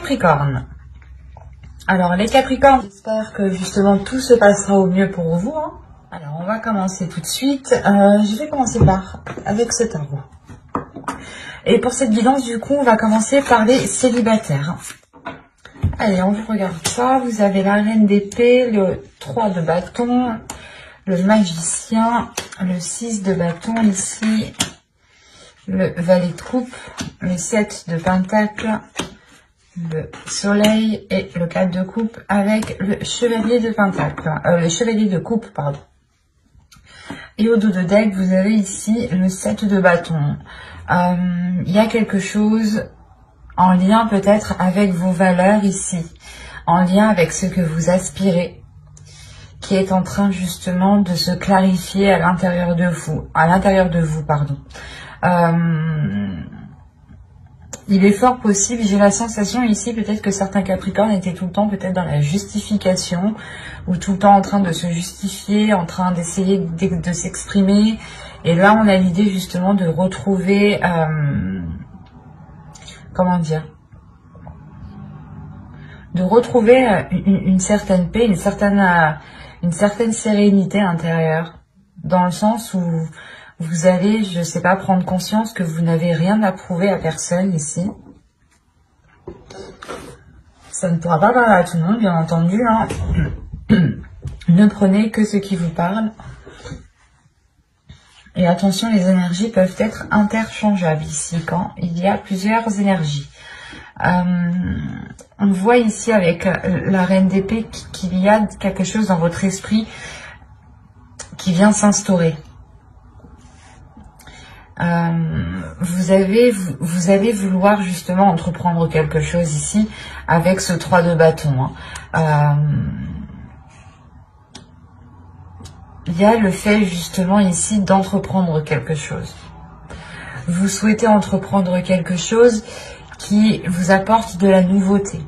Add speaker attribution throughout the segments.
Speaker 1: Capricornes. Alors les Capricornes, j'espère que justement tout se passera au mieux pour vous. Alors on va commencer tout de suite. Je vais commencer avec ce tarot. Et pour cette guidance, du coup, on va commencer par les célibataires. Allez, on vous regarde ça. Vous avez la reine d'épée, le 3 de bâton, le magicien, le 6 de bâton ici, le valet de coupe, le 7 de pentacle, le soleil et le 4 de coupe avec le chevalier de pentacle, le chevalier de coupe, pardon. Et au dos de deck, vous avez ici le 7 de bâton. Il y a quelque chose en lien peut-être avec vos valeurs ici, en lien avec ce que vous aspirez, qui est en train justement de se clarifier à l'intérieur de vous, pardon. Il est fort possible, j'ai la sensation ici peut-être que certains Capricornes étaient tout le temps peut-être dans la justification, ou tout le temps en train de se justifier, en train d'essayer de s'exprimer. Et là, on a l'idée justement de retrouver, comment dire, de retrouver une certaine paix, une certaine sérénité intérieure, dans le sens où vous allez, je sais pas, prendre conscience que vous n'avez rien à prouver à personne ici. Ça ne pourra pas parler à tout le monde, bien entendu. Hein. Ne prenez que ce qui vous parle. Et attention, les énergies peuvent être interchangeables ici, quand il y a plusieurs énergies. On voit ici avec la reine d'épée qu'il y a quelque chose dans votre esprit qui vient s'instaurer. Vous allez vouloir justement entreprendre quelque chose ici avec ce 3 de bâton. Il y a le fait justement ici d'entreprendre quelque chose. Vous souhaitez entreprendre quelque chose qui vous apporte de la nouveauté.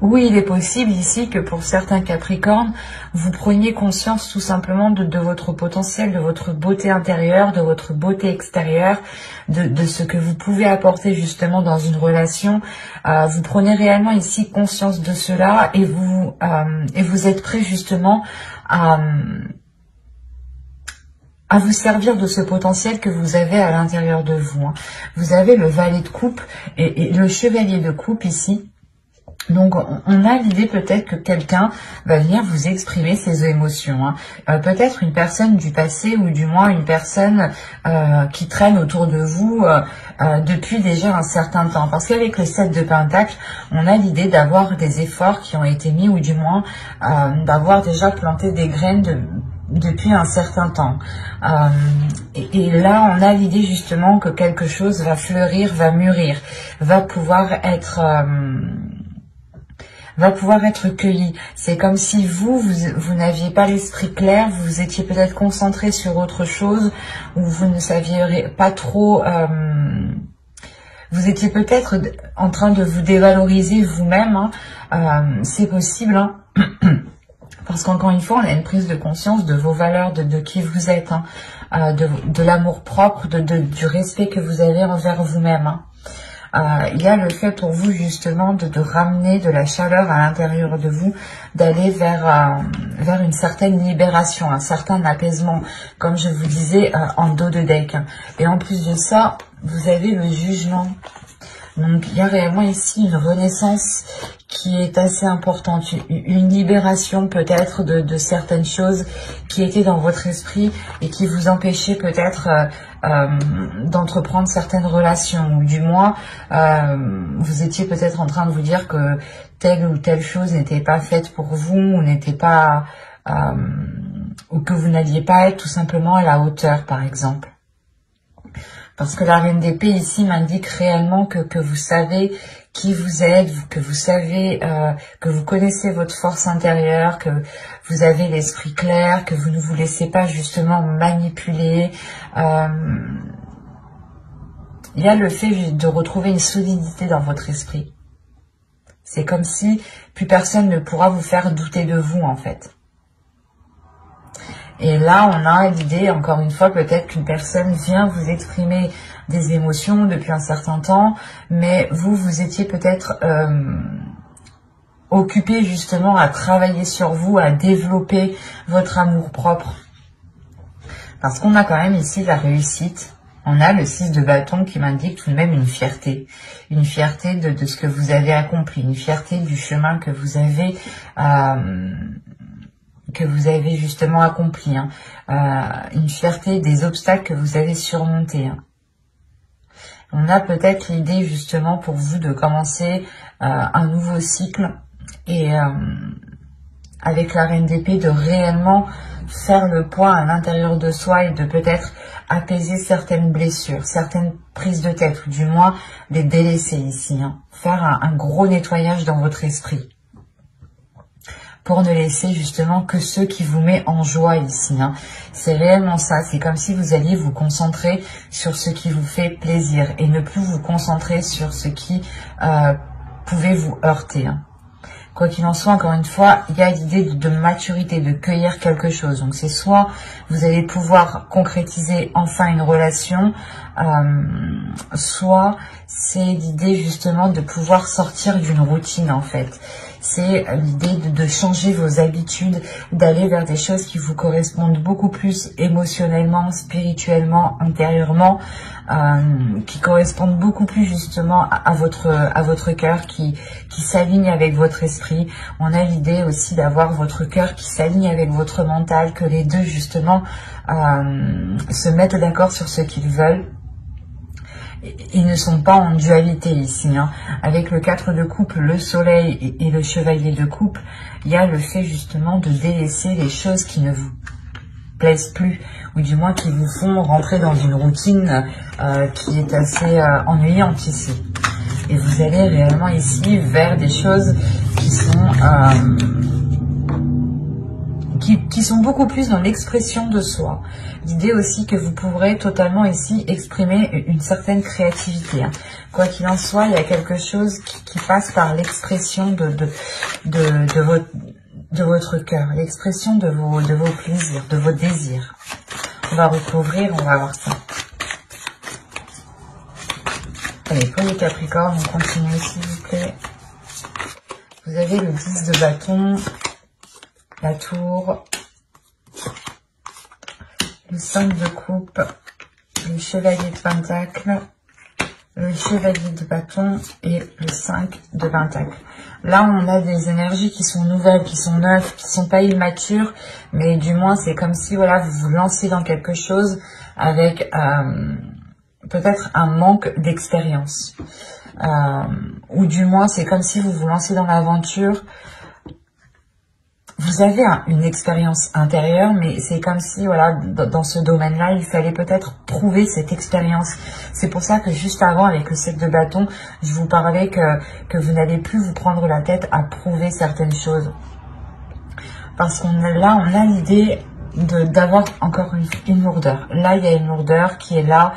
Speaker 1: Oui, il est possible ici que pour certains Capricornes, vous preniez conscience tout simplement de votre potentiel, de votre beauté intérieure, de votre beauté extérieure, de ce que vous pouvez apporter justement dans une relation. Vous prenez réellement ici conscience de cela et vous êtes prêt justement à vous servir de ce potentiel que vous avez à l'intérieur de vous. Vous avez le valet de coupe et le chevalier de coupe ici. Donc, on a l'idée peut-être que quelqu'un va venir vous exprimer ses émotions. Peut-être une personne du passé ou du moins une personne qui traîne autour de vous depuis déjà un certain temps. Parce qu'avec le 7 de pentacle, on a l'idée d'avoir des efforts qui ont été mis ou du moins d'avoir déjà planté des graines depuis un certain temps. Et là, on a l'idée justement que quelque chose va fleurir, va mûrir, va pouvoir être cueilli. C'est comme si vous n'aviez pas l'esprit clair, vous étiez peut-être concentré sur autre chose, ou vous ne saviez pas trop, vous étiez peut-être en train de vous dévaloriser vous-même, c'est possible, parce qu'encore une fois, on a une prise de conscience de vos valeurs, de qui vous êtes, de l'amour propre, du respect que vous avez envers vous-même. Il y a le fait pour vous justement de ramener de la chaleur à l'intérieur de vous, d'aller vers une certaine libération, un certain apaisement, comme je vous disais en dos de deck. Et en plus de ça, vous avez le jugement. Donc il y a réellement ici une renaissance qui est assez importante, une libération peut-être de certaines choses qui étaient dans votre esprit et qui vous empêchaient peut-être d'entreprendre certaines relations, ou du moins vous étiez peut-être en train de vous dire que telle ou telle chose n'était pas faite pour vous, ou n'était pas ou que vous n'alliez pas être tout simplement à la hauteur, par exemple. Parce que la reine d'épée ici m'indique réellement que vous savez qui vous êtes, que vous savez, que vous connaissez votre force intérieure, que vous avez l'esprit clair, que vous ne vous laissez pas justement manipuler. Il y a le fait de retrouver une solidité dans votre esprit. C'est comme si plus personne ne pourra vous faire douter de vous, en fait. Et là, on a l'idée, encore une fois, peut-être qu'une personne vient vous exprimer des émotions depuis un certain temps, mais vous étiez peut-être occupé justement à travailler sur vous, à développer votre amour-propre. Parce qu'on a quand même ici la réussite. On a le 6 de bâton qui m'indique tout de même une fierté de ce que vous avez accompli, une fierté du chemin que vous avez justement accompli, hein. Une fierté des obstacles que vous avez surmontés, hein. On a peut-être l'idée justement pour vous de commencer un nouveau cycle et avec la reine d'épée de réellement faire le point à l'intérieur de soi et de peut-être apaiser certaines blessures, certaines prises de tête, ou du moins les délaisser ici, hein. Faire un gros nettoyage dans votre esprit pour ne laisser justement que ce qui vous met en joie ici, hein. C'est réellement ça, c'est comme si vous alliez vous concentrer sur ce qui vous fait plaisir et ne plus vous concentrer sur ce qui pouvait vous heurter, hein. Quoi qu'il en soit, encore une fois, il y a l'idée de maturité, de cueillir quelque chose. Donc c'est soit vous allez pouvoir concrétiser enfin une relation, soit c'est l'idée justement de pouvoir sortir d'une routine en fait. C'est l'idée de changer vos habitudes, d'aller vers des choses qui vous correspondent beaucoup plus émotionnellement, spirituellement, intérieurement, qui correspondent beaucoup plus justement à votre cœur, qui s'aligne avec votre esprit. On a l'idée aussi d'avoir votre cœur qui s'aligne avec votre mental, que les deux justement se mettent d'accord sur ce qu'ils veulent. Ils ne sont pas en dualité ici, hein. Avec le 4 de coupe, le soleil et le chevalier de coupe, il y a le fait justement de délaisser les choses qui ne vous plaisent plus, ou du moins qui vous font rentrer dans une routine qui est assez ennuyante ici. Et vous allez réellement ici vers des choses qui sont beaucoup plus dans l'expression de soi. L'idée aussi que vous pourrez totalement ici exprimer une certaine créativité, hein. Quoi qu'il en soit, il y a quelque chose qui passe par l'expression de votre cœur, l'expression de vos plaisirs, de vos désirs. On va recouvrir, on va voir ça. Allez, pour les Capricornes, on continue s'il vous plaît. Vous avez le 10 de bâton, la tour, le 5 de coupe, le chevalier de pentacle, le chevalier de bâton et le 5 de pentacle. Là, on a des énergies qui sont nouvelles, qui sont neuves, qui sont pas immatures, mais du moins, c'est comme si voilà, vous vous lancez dans quelque chose avec peut-être un manque d'expérience. Ou du moins, c'est comme si vous vous lancez dans l'aventure. Vous avez une expérience intérieure, mais c'est comme si, voilà, dans ce domaine-là, il fallait peut-être prouver cette expérience. C'est pour ça que juste avant, avec le 7 de bâton, je vous parlais que vous n'allez plus vous prendre la tête à prouver certaines choses. Parce qu'on a l'idée d'avoir encore une lourdeur. Là, il y a une lourdeur qui est là.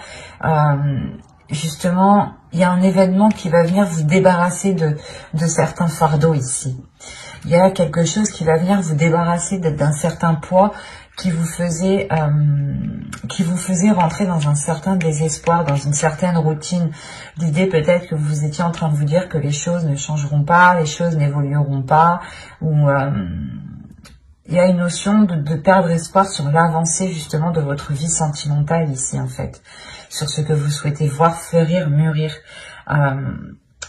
Speaker 1: Justement, il y a un événement qui va venir vous débarrasser de certains fardeaux ici. Il y a quelque chose qui va venir vous débarrasser d'un certain poids qui vous faisait rentrer dans un certain désespoir, dans une certaine routine. L'idée peut-être que vous étiez en train de vous dire que les choses ne changeront pas, les choses n'évolueront pas, ou il y a une notion de perdre espoir sur l'avancée justement de votre vie sentimentale ici en fait, sur ce que vous souhaitez voir fleurir, mûrir.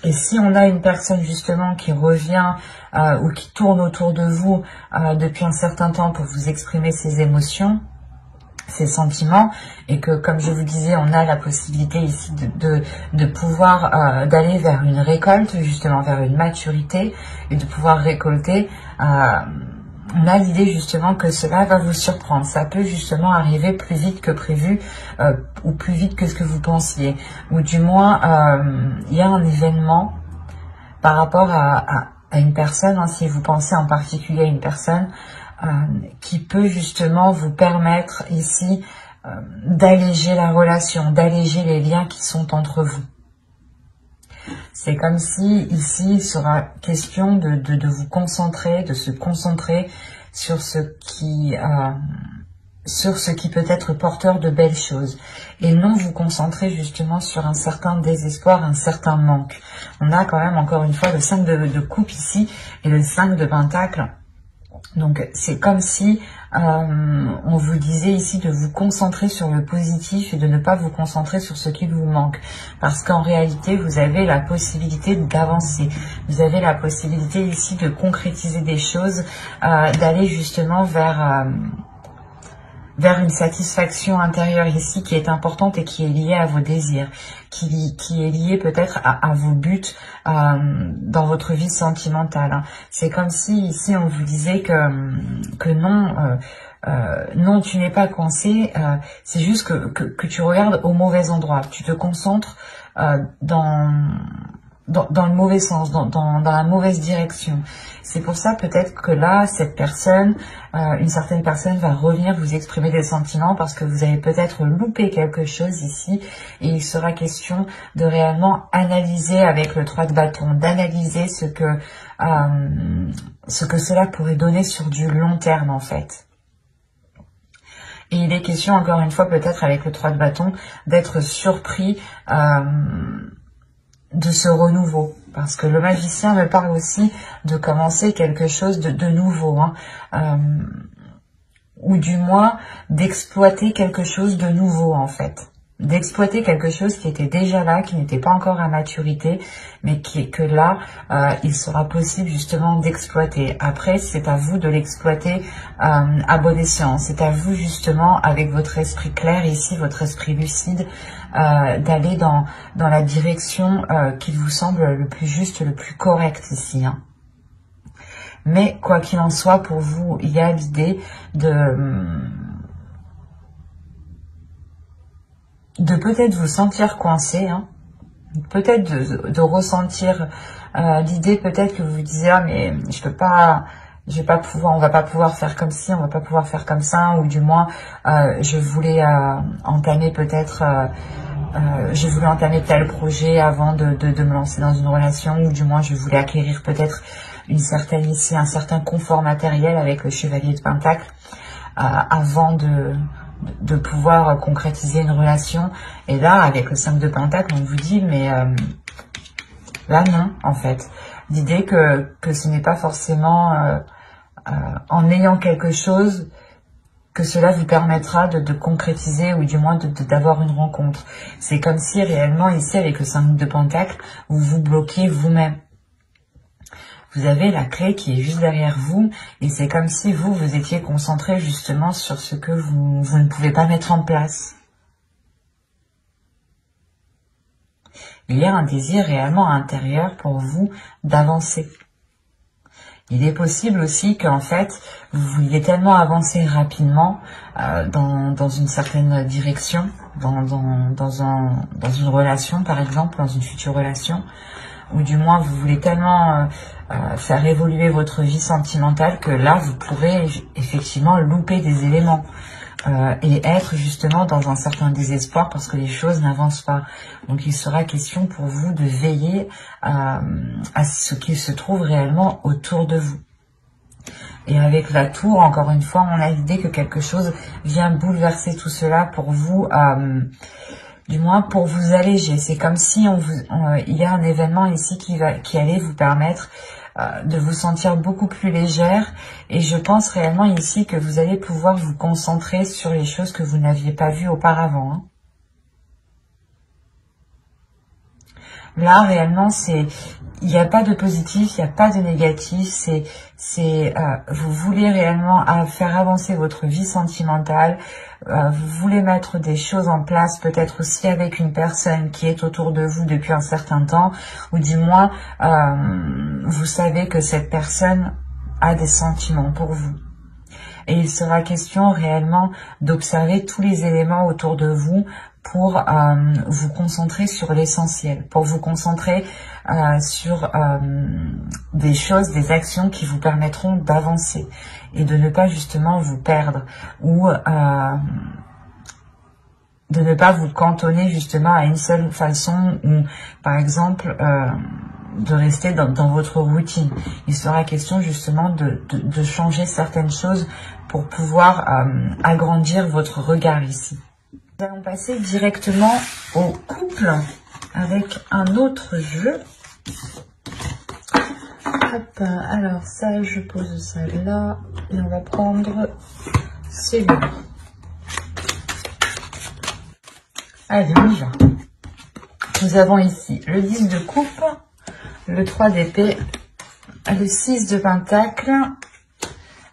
Speaker 1: Et si on a une personne justement qui revient ou qui tourne autour de vous depuis un certain temps pour vous exprimer ses émotions, ses sentiments, et que comme je vous disais, on a la possibilité ici de pouvoir d'aller vers une récolte, justement vers une maturité, et de pouvoir récolter, on a l'idée justement que cela va vous surprendre. Ça peut justement arriver plus vite que prévu ou plus vite que ce que vous pensiez. Ou du moins, il y a un événement par rapport à une personne, hein, si vous pensez en particulier à une personne, qui peut justement vous permettre ici d'alléger la relation, d'alléger les liens qui sont entre vous. C'est comme si ici il sera question de vous concentrer, de se concentrer sur ce qui sur ce qui peut être porteur de belles choses et non vous concentrer justement sur un certain désespoir, un certain manque. On a quand même encore une fois le 5 de coupe ici et le 5 de pentacle. Donc c'est comme si on vous disait ici de vous concentrer sur le positif et de ne pas vous concentrer sur ce qui vous manque. Parce qu'en réalité, vous avez la possibilité d'avancer. Vous avez la possibilité ici de concrétiser des choses, d'aller justement vers une satisfaction intérieure ici qui est importante et qui est liée à vos désirs, qui est liée peut-être à vos buts dans votre vie sentimentale. C'est comme si ici on vous disait que non, non tu n'es pas coincé, c'est juste que tu regardes au mauvais endroit, tu te concentres dans le mauvais sens, dans la mauvaise direction. C'est pour ça peut-être que là, cette personne, une certaine personne va revenir vous exprimer des sentiments parce que vous avez peut-être loupé quelque chose ici et il sera question de réellement analyser avec le 3 de bâton, d'analyser ce que cela pourrait donner sur du long terme en fait. Et il est question encore une fois peut-être avec le 3 de bâton d'être surpris de ce renouveau, parce que le magicien me parle aussi de commencer quelque chose de nouveau, ou du moins d'exploiter quelque chose de nouveau en fait, d'exploiter quelque chose qui était déjà là, qui n'était pas encore à maturité, mais que là, il sera possible justement d'exploiter. Après, c'est à vous de l'exploiter à bon escient, c'est à vous justement, avec votre esprit clair ici, votre esprit lucide, d'aller dans la direction qui vous semble le plus juste, le plus correct ici. Mais quoi qu'il en soit, pour vous, il y a l'idée de peut-être vous sentir coincé, peut-être de ressentir l'idée peut-être que vous vous disiez ah mais je vais pas pouvoir, on va pas pouvoir faire comme ci, on va pas pouvoir faire comme ça, ou du moins je voulais entamer peut-être je voulais entamer tel projet avant de me lancer dans une relation, ou du moins je voulais acquérir peut-être un certain confort matériel avec le chevalier de Pentacle avant de pouvoir concrétiser une relation. Et là, avec le 5 de Pentacle, on vous dit, mais là non, en fait. L'idée que ce n'est pas forcément en ayant quelque chose que cela vous permettra de concrétiser, ou du moins d'avoir une rencontre. C'est comme si réellement, ici, avec le 5 de Pentacle, vous vous bloquez vous-même. Vous avez la clé qui est juste derrière vous, et c'est comme si vous étiez concentré justement sur ce que vous ne pouvez pas mettre en place. Il y a un désir réellement intérieur pour vous d'avancer. Il est possible aussi qu'en fait, vous vouliez tellement avancer rapidement dans une certaine direction, dans une relation par exemple, dans une future relation, ou du moins vous voulez tellement faire évoluer votre vie sentimentale que là vous pourrez effectivement louper des éléments et être justement dans un certain désespoir parce que les choses n'avancent pas. Donc il sera question pour vous de veiller à ce qu'il se trouve réellement autour de vous. Et avec la tour, encore une fois, on a l'idée que quelque chose vient bouleverser tout cela pour vous, du moins pour vous alléger. C'est comme si il y a un événement ici qui allait vous permettre de vous sentir beaucoup plus légère, et je pense réellement ici que vous allez pouvoir vous concentrer sur les choses que vous n'aviez pas vues auparavant. Là réellement il n'y a pas de positif, il n'y a pas de négatif, vous voulez réellement faire avancer votre vie sentimentale, vous voulez mettre des choses en place, peut-être aussi avec une personne qui est autour de vous depuis un certain temps, ou du moins vous savez que cette personne a des sentiments pour vous. Et il sera question réellement d'observer tous les éléments autour de vous pour vous concentrer sur l'essentiel, pour vous concentrer sur des choses, des actions qui vous permettront d'avancer et de ne pas justement vous perdre, ou de ne pas vous cantonner justement à une seule façon, ou par exemple rester dans votre routine. Il sera question justement de changer certaines choses pour pouvoir agrandir votre regard ici. Nous allons passer directement au couple avec un autre jeu. Hop, alors ça, je pose ça là et on va prendre celui-là. Allez, on y va. Nous avons ici le 10 de coupe, le 3 d'épée, le 6 de pentacle,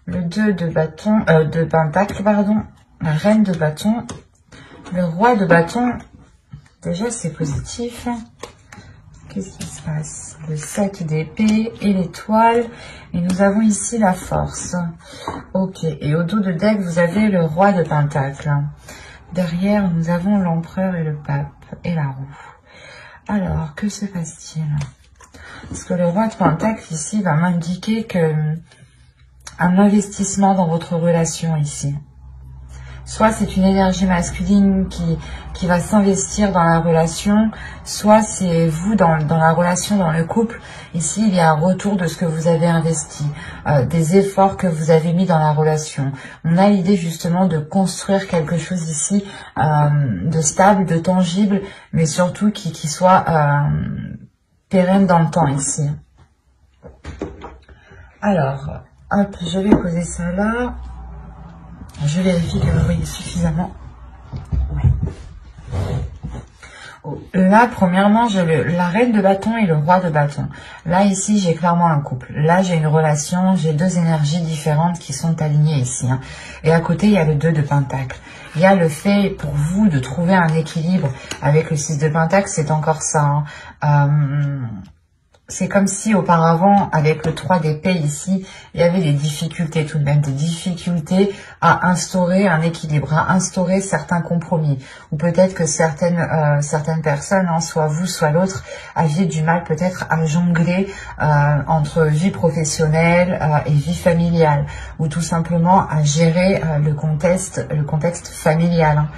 Speaker 1: le 2 de bâton, de pentacle, pardon, la reine de bâton, le roi de bâton. Déjà, c'est positif. Qu'est-ce qui se passe? Le 7 d'épée et l'étoile. Et nous avons ici la force. Ok. Et au dos de deck, vous avez le roi de pentacle. Derrière, nous avons l'empereur et le pape et la roue. Alors, que se passe-t-il? Parce que le roi de pentacle ici va m'indiquer que un investissement dans votre relation ici. Soit c'est une énergie masculine qui va s'investir dans la relation, soit c'est vous dans la relation, dans le couple. Ici, il y a un retour de ce que vous avez investi, des efforts que vous avez mis dans la relation. On a l'idée justement de construire quelque chose ici, de stable, de tangible, mais surtout qui soit pérenne dans le temps ici. Alors, hop, je vais poser ça là. Je vérifie que vous voyez suffisamment. Ouais. Là, premièrement, j'ai la reine de bâton et le roi de bâton. Là, ici, j'ai clairement un couple. Là, j'ai une relation, j'ai deux énergies différentes qui sont alignées ici. Hein. Et à côté, il y a le 2 de pentacle. Il y a le fait pour vous de trouver un équilibre avec le 6 de pentacle, c'est encore ça. Hein. C'est comme si auparavant, avec le 3 d'épée ici, il y avait des difficultés tout de même, des difficultés à instaurer un équilibre, à instaurer certains compromis. Ou peut-être que certaines personnes, hein, soit vous, soit l'autre, aviez du mal peut-être à jongler entre vie professionnelle et vie familiale. Ou tout simplement à gérer le contexte familial. Hein.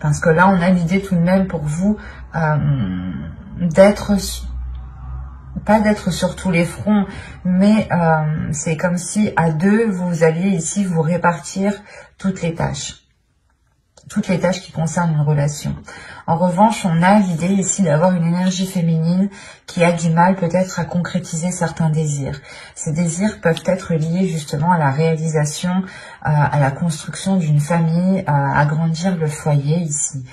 Speaker 1: Parce que là, on a l'idée tout de même pour vous pas d'être sur tous les fronts, mais c'est comme si à deux, vous alliez ici vous répartir toutes les tâches qui concernent une relation. En revanche, on a l'idée ici d'avoir une énergie féminine qui a du mal peut-être à concrétiser certains désirs. Ces désirs peuvent être liés justement à la réalisation, à la construction d'une famille, à agrandir le foyer ici.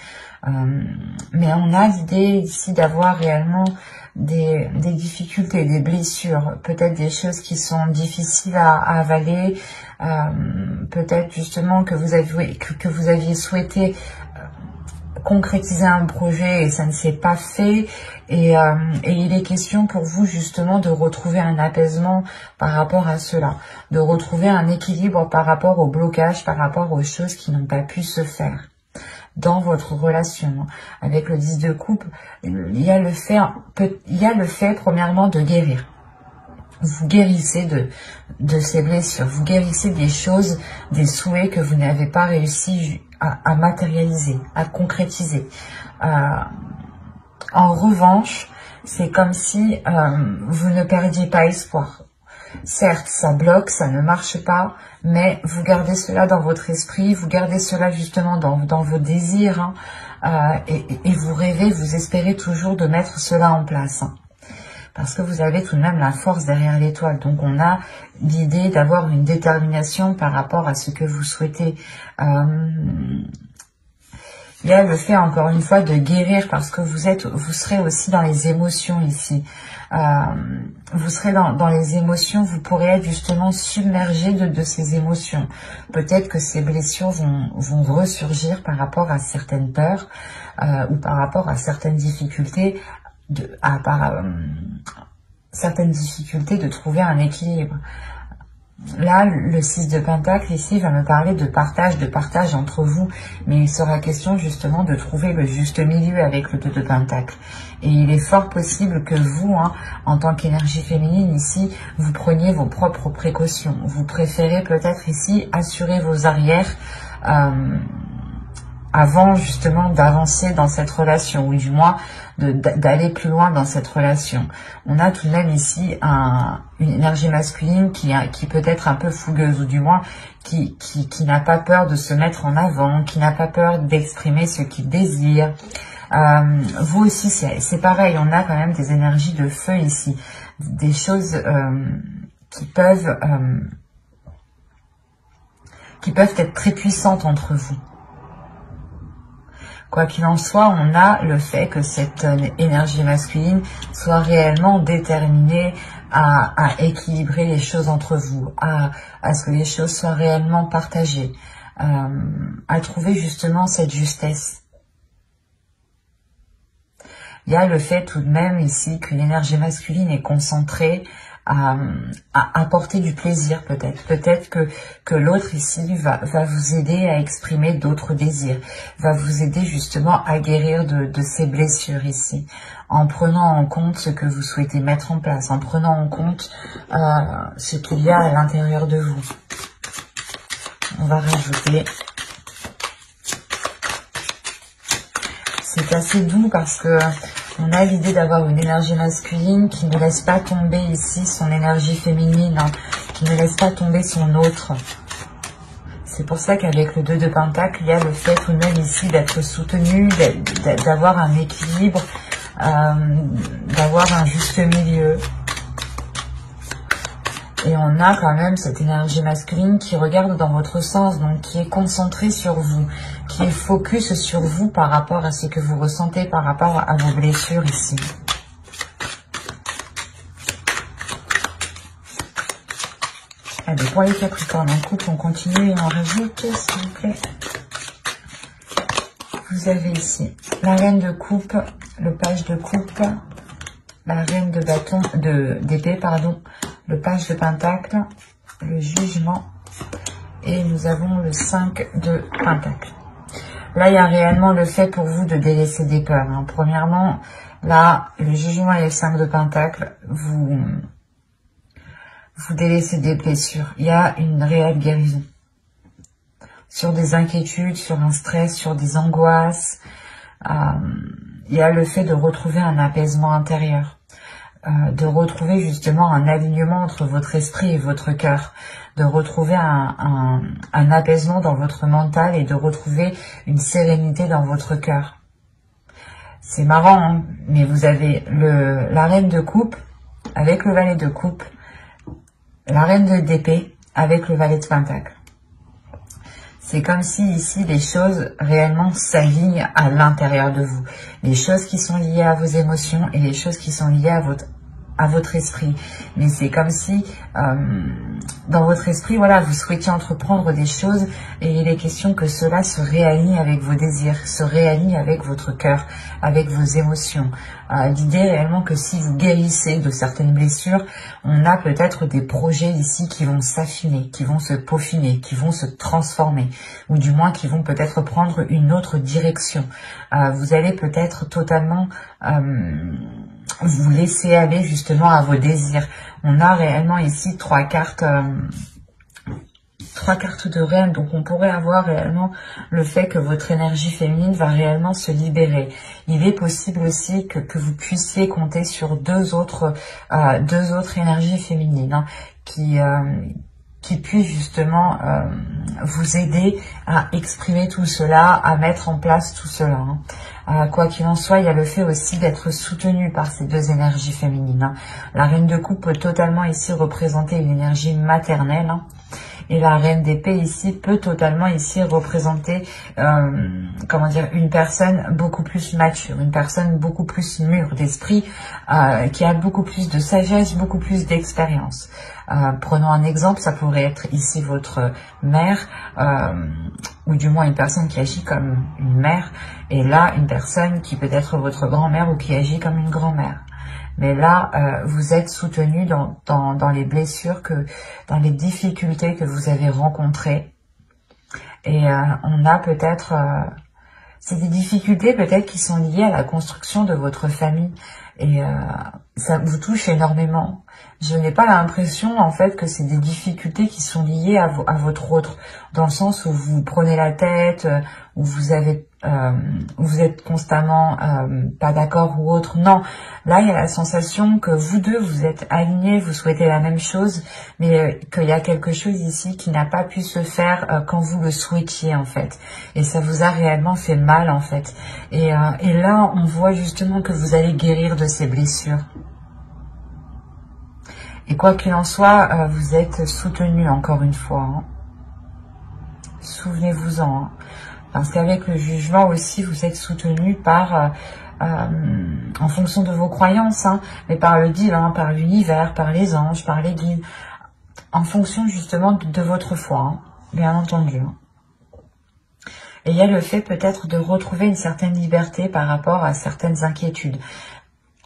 Speaker 1: Mais on a l'idée ici d'avoir réellement des difficultés, des blessures, peut-être des choses qui sont difficiles à avaler, peut-être justement que vous aviez souhaité concrétiser un projet et ça ne s'est pas fait, et il est question pour vous justement de retrouver un apaisement par rapport à cela, de retrouver un équilibre par rapport au blocage, par rapport aux choses qui n'ont pas pu se faire dans votre relation. Avec le 10 de coupe, il y a le fait premièrement de guérir. Vous guérissez de ces blessures, vous guérissez des choses, des souhaits que vous n'avez pas réussi à matérialiser, à concrétiser. En revanche, c'est comme si vous ne perdiez pas espoir. Certes, ça bloque, ça ne marche pas, mais vous gardez cela dans votre esprit, vous gardez cela justement dans vos désirs, hein, et vous rêvez, vous espérez toujours de mettre cela en place. Hein, parce que vous avez tout de même la force derrière l'étoile. Donc on a l'idée d'avoir une détermination par rapport à ce que vous souhaitez. Il y a le fait, encore une fois, de guérir parce que vous serez aussi dans les émotions ici. Vous serez dans les émotions, vous pourrez être justement submergé de ces émotions. Peut-être que ces blessures vont ressurgir par rapport à certaines peurs ou par rapport à certaines difficultés, certaines difficultés de trouver un équilibre. Là, le 6 de pentacle ici va me parler de partage entre vous, mais il sera question justement de trouver le juste milieu avec le 2 de pentacle. Et il est fort possible que vous, hein, en tant qu'énergie féminine ici, vous preniez vos propres précautions. Vous préférez peut-être ici assurer vos arrières avant justement d'avancer dans cette relation, ou du moins d'aller plus loin dans cette relation. On a tout de même ici une énergie masculine qui peut être un peu fougueuse, ou du moins qui n'a pas peur de se mettre en avant, qui n'a pas peur d'exprimer ce qu'il désire. Vous aussi, c'est pareil, on a quand même des énergies de feu ici, des choses qui peuvent être très puissantes entre vous. Quoi qu'il en soit, on a le fait que cette énergie masculine soit réellement déterminée à équilibrer les choses entre vous, à ce que les choses soient réellement partagées, à trouver justement cette justesse. Il y a le fait tout de même ici que l'énergie masculine est concentrée à apporter du plaisir peut-être. Peut-être que l'autre ici va vous aider à exprimer d'autres désirs, va vous aider justement à guérir de ces blessures ici, en prenant en compte ce que vous souhaitez mettre en place, en prenant en compte ce qu'il y a à l'intérieur de vous. On va rajouter. C'est assez doux parce que on a l'idée d'avoir une énergie masculine qui ne laisse pas tomber ici son énergie féminine, hein, qui ne laisse pas tomber son autre. C'est pour ça qu'avec le 2 de Pentacle, il y a le fait tout de même ici d'être soutenu, d'avoir un équilibre, d'avoir un juste milieu. Et on a quand même cette énergie masculine qui regarde dans votre sens, donc qui est concentrée sur vous, qui est focus sur vous par rapport à ce que vous ressentez, par rapport à vos blessures ici. Allez, pour les Capricornes, en couple, on continue et on rajoute, s'il vous plaît. Vous avez ici la reine de coupe, le page de coupe, la reine de bâton, d'épée, pardon, le page de pentacle, le jugement, et nous avons le 5 de pentacle. Là, il y a réellement le fait pour vous de délaisser des peurs. Hein. Premièrement, là, le jugement et le 5 de pentacle, vous délaissez des blessures. Il y a une réelle guérison. Sur des inquiétudes, sur un stress, sur des angoisses. Il y a le fait de retrouver un apaisement intérieur. De retrouver justement un alignement entre votre esprit et votre cœur, de retrouver un apaisement dans votre mental et de retrouver une sérénité dans votre cœur. C'est marrant, hein, mais vous avez la reine de coupe avec le valet de coupe, la reine d'épée avec le valet de pentacle. C'est comme si ici les choses réellement s'alignent à l'intérieur de vous. Les choses qui sont liées à vos émotions et les choses qui sont liées à votre esprit. Mais c'est comme si dans votre esprit, voilà, vous souhaitiez entreprendre des choses et il est question que cela se réaligne avec vos désirs, se réaligne avec votre cœur, avec vos émotions. L'idée réellement que si vous guérissez de certaines blessures, on a peut-être des projets ici qui vont s'affiner, qui vont se peaufiner, qui vont se transformer, ou du moins qui vont peut-être prendre une autre direction. Vous allez peut-être totalement vous laisser aller justement à vos désirs. On a réellement ici trois cartes de reine, donc on pourrait avoir réellement le fait que votre énergie féminine va réellement se libérer. Il est possible aussi que vous puissiez compter sur deux autres énergies féminines, hein, qui puissent justement vous aider à exprimer tout cela, à mettre en place tout cela. Hein. Quoi qu'il en soit, il y a le fait aussi d'être soutenu par ces deux énergies féminines. Hein. La reine de coupe peut totalement ici représenter une énergie maternelle, hein. Et la reine d'épée ici peut totalement ici représenter, comment dire, une personne beaucoup plus mature, une personne beaucoup plus mûre d'esprit, qui a beaucoup plus de sagesse, beaucoup plus d'expérience. Prenons un exemple, ça pourrait être ici votre mère, ou du moins une personne qui agit comme une mère, et là une personne qui peut être votre grand-mère ou qui agit comme une grand-mère. Mais là, vous êtes soutenu dans les blessures, dans les difficultés que vous avez rencontrées. Et on a peut-être... c'est des difficultés peut-être qui sont liées à la construction de votre famille. Et ça vous touche énormément. Je n'ai pas l'impression en fait que c'est des difficultés qui sont liées à votre autre. Dans le sens où vous prenez la tête, où vous avez vous êtes constamment pas d'accord ou autre. Non, là il y a la sensation que vous deux vous êtes alignés, vous souhaitez la même chose, mais qu'il y a quelque chose ici qui n'a pas pu se faire quand vous le souhaitiez en fait, et ça vous a réellement fait mal en fait. Et là on voit justement que vous allez guérir de ces blessures. Et quoi qu'il en soit, vous êtes soutenu encore une fois. Hein. Souvenez-vous-en. Hein. Parce qu'avec le jugement aussi, vous êtes soutenu par, en fonction de vos croyances, hein, mais par le divin, par l'univers, par les anges, par les guides, en fonction justement de votre foi, hein, bien entendu. Hein. Et il y a le fait peut-être de retrouver une certaine liberté par rapport à certaines inquiétudes.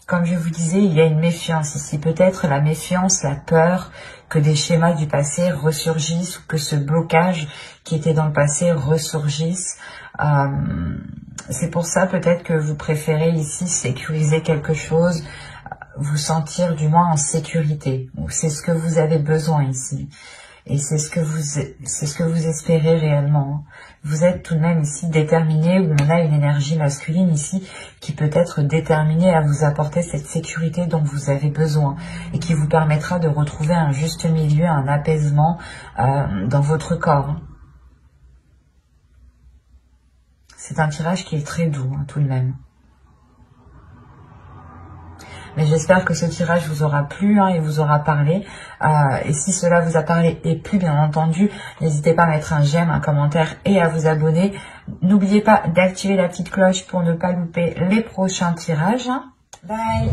Speaker 1: Comme je vous disais, il y a une méfiance ici. Peut-être la méfiance, la peur que des schémas du passé ressurgissent ou que ce blocage qui était dans le passé ressurgisse. C'est pour ça peut-être que vous préférez ici sécuriser quelque chose, vous sentir du moins en sécurité. C'est ce que vous avez besoin ici. Et c'est ce que vous espérez réellement. Vous êtes tout de même ici déterminé, où on a une énergie masculine ici qui peut être déterminée à vous apporter cette sécurité dont vous avez besoin et qui vous permettra de retrouver un juste milieu, un apaisement dans votre corps. C'est un tirage qui est très doux, hein, tout de même. Mais j'espère que ce tirage vous aura plu et vous aura parlé. Et si cela vous a parlé et plu, bien entendu, n'hésitez pas à mettre un j'aime, un commentaire et à vous abonner. N'oubliez pas d'activer la petite cloche pour ne pas louper les prochains tirages. Bye!